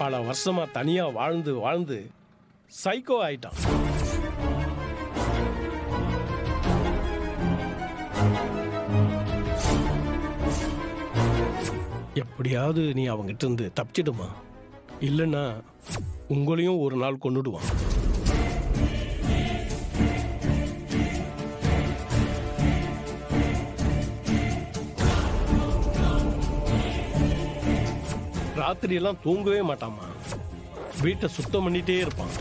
பல வருஷமா தனியா வாழ்ந்து வாழ்ந்து சைக்கோ ஆயிட்டான். எப்படியாவது நீ அவங்கிட்ட இருந்து தப்பிச்சிடுமா, இல்லைன்னா உங்களையும் ஒரு நாள் கொன்னுடுவான். ராத்திரி எல்லாம் தூங்கவே மாட்டாமா, வீட்டை சுத்தம் பண்ணிட்டே இருப்பான்.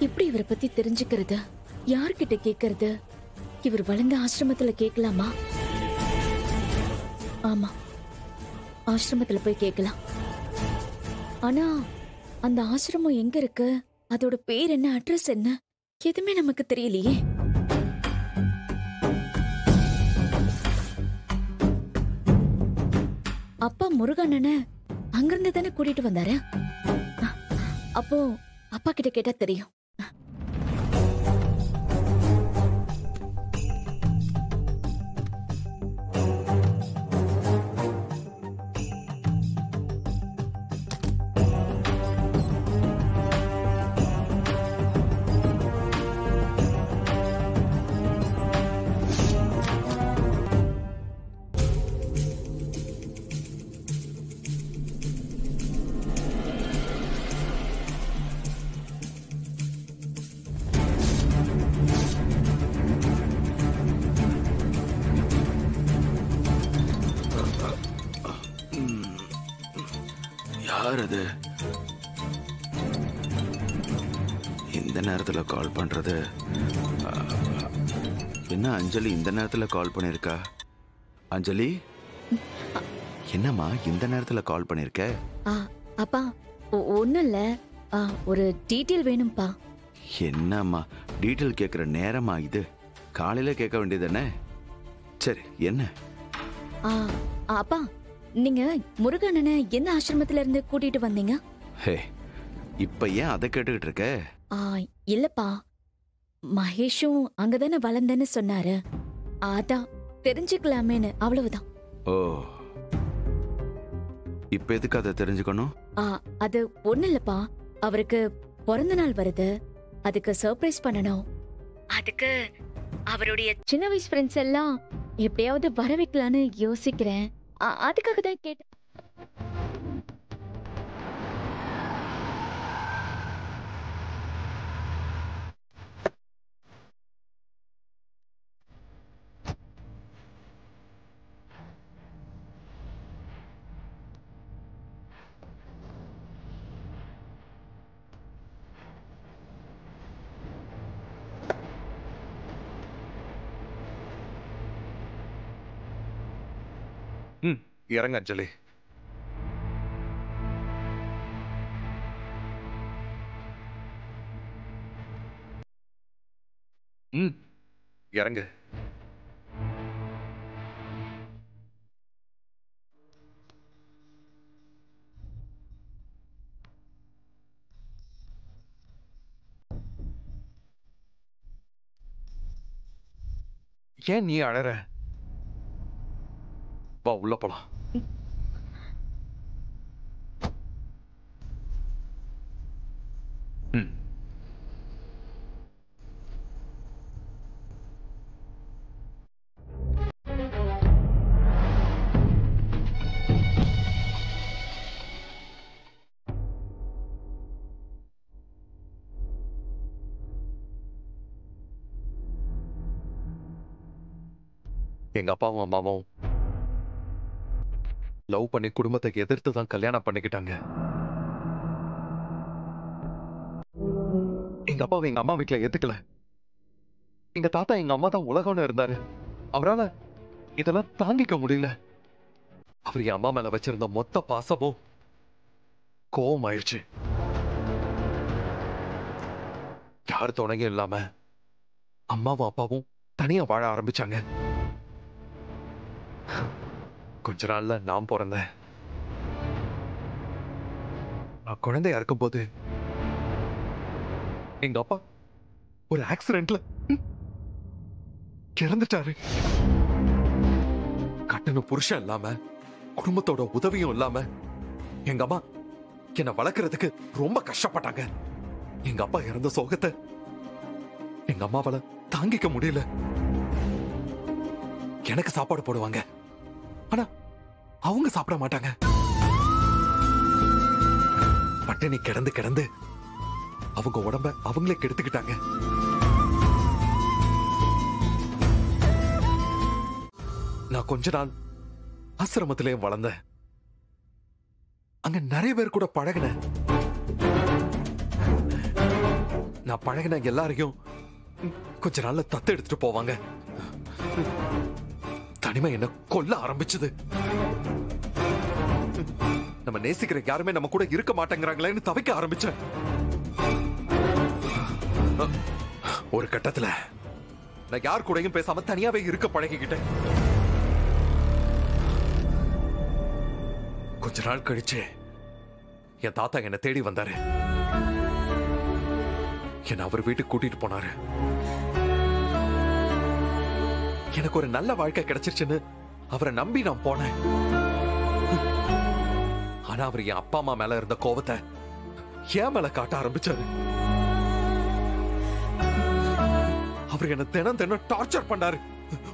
எப்படி இவரை பத்தி தெரிஞ்சுக்கிறது? யார்கிட்ட கேக்குறது? இவர் வளர்ந்த ஆசிரமத்துல கேட்கலாமா? ஆமா, ஆசிரமத்துல போய் கேட்கலாம். ஆனா அந்த ஆசிரமம் எங்க இருக்கு, அதோட பேர் என்ன, அட்ரஸ் என்ன, எதுவுமே நமக்கு தெரியலையே. அப்பா முருகண்ணனை அங்கிருந்து தானே கூட்டிட்டு வந்தாரு. அப்போ அப்பா கிட்ட கேட்டா தெரியும். யார் அது? இந்த நேரத்துல கால் பண்றது என்ன? அஞ்சலி இந்த நேரத்துல கால் பண்ணிருக்கா? அஞ்சலி, என்னம்மா இந்த நேரத்துல கால் பண்ணிருக்க? அப்பா ஒண்ணும் இல்ல, ஒரு டீட்டெயில் வேணும்பா. என்னம்மா டீட்டெயில் கேட்குற நேரமா இது? காலையில கேட்க வேண்டியதானே? சரி, என்ன? அப்பா, நீங்க முருகண்ணனை எந்த ஆசிரமத்துல இருந்து கூட்டிட்டு வந்தீங்க? ஹே, இப்ப ஏன் அதை கேட்டுக்கிட்டு இருக்க? இல்லப்பா, மகேஷும் அங்கதானே வளர்ந்தேன்னு சொன்னாரு, அதான் தெரிஞ்சுக்கலாமேன்னு, அவ்வளவுதான். ஓ, இப்ப எதுக்கு அதை தெரிஞ்சுக்கணும்? அது ஒண்ணு இல்லப்பா, அவருக்கு பிறந்த நாள் வருது, அதுக்கு சர்ப்ரைஸ் பண்ணணும். அதுக்கு அவருடைய சின்ன வயசு ஃப்ரெண்ட்ஸ் எல்லாம் எப்படியாவது வர வைக்கலான்னு யோசிக்கிறேன். அதுக்காக தான் கேட்டேன். இறங்க அஞ்சலி. இறங்கு. ஏன் நீ அழற? வா உள்ள போலாம். எங்க அப்பாவும் அம்மாவும் லவ் பண்ணி குடும்பத்தை எதிர்த்து தான் கல்யாணம் பண்ணிக்கிட்டாங்க. எங்க அப்பாவை எங்க அம்மா வீட்டுல ஏத்துக்கல. எங்க தாத்தா எங்க அம்மா தான் உலகம்னு இருந்தாரு. அவரால இதெல்லாம் தாங்கிக்க முடியல. அவர் என் அம்மா மேல வச்சிருந்த மொத்த பாசமும் கோவம் ஆயிடுச்சு. யார் துணையும் இல்லாம அம்மாவும் அப்பாவும் தனியா வாழ ஆரம்பிச்சாங்க. கொஞ்ச நாள்ல நான் பிறந்தேன். நான் குழந்தையா இருக்கும்போது எங்க அப்பா ஒரு ஆக்சிடென்ட்ல இறந்துட்டாரு. கட்டண புருஷன் இல்லாம குடும்பத்தோட உதவியும் இல்லாம எங்க அம்மா என்ன வளர்க்கறதுக்கு ரொம்ப கஷ்டப்பட்டாங்க. எங்க அப்பா இறந்த சோகத்தை எங்க அம்மாவால தாங்கிக்க முடியல. எனக்கு சாப்பாடு போடுவாங்க, ஆனா அவங்க சாப்பிட மாட்டாங்க. பட்டினி கிடந்து கிடந்து அவங்க உடம்ப அவங்களே கெடுத்துக்கிட்டாங்க. நான் கொஞ்ச நாள் ஆசிரமத்திலே வளர்ந்தேன். அங்க நிறைய பேர் கூட பழகினேன். நான் பழகின எல்லாரையும் கொஞ்ச நாள்ல தத்து எடுத்துட்டு போவாங்க. தனிமை என்ன கொல்ல ஆரம்பிச்சது. நம்ம நேசிக்கிற யாருமே நம்ம கூட இருக்க மாட்டேங்கிறாங்களேன்னு தவிக்க ஆரம்பிச்சேன். ஒரு கட்டத்துல நான் யார் கூடயும் பேசாம தனியாவே இருக்க பழகிக்கிட்டேன். கொஞ்ச நாள் கழிச்சு என் தாத்தா என்ன தேடி வந்தாரு. என்ன அவர் வீட்டுக்கு கூட்டிட்டு போனாரு. எனக்கு ஒரு நல்ல வாழ்க்கை கிடைச்சிருச்சுன்னு அவரை நம்பி நான் போனேன். ஆனா அவர் என் அப்பா அம்மா மேல இருந்த கோவத்தை என் மேல காட்ட ஆரம்பிச்சாரு. அவர் என்ன தினம் தினம் டார்ச்சர் பண்ணாரு.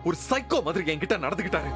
ஒரு சைக்கோ மாதிரி என்கிட்ட நடந்துகிட்டாரு.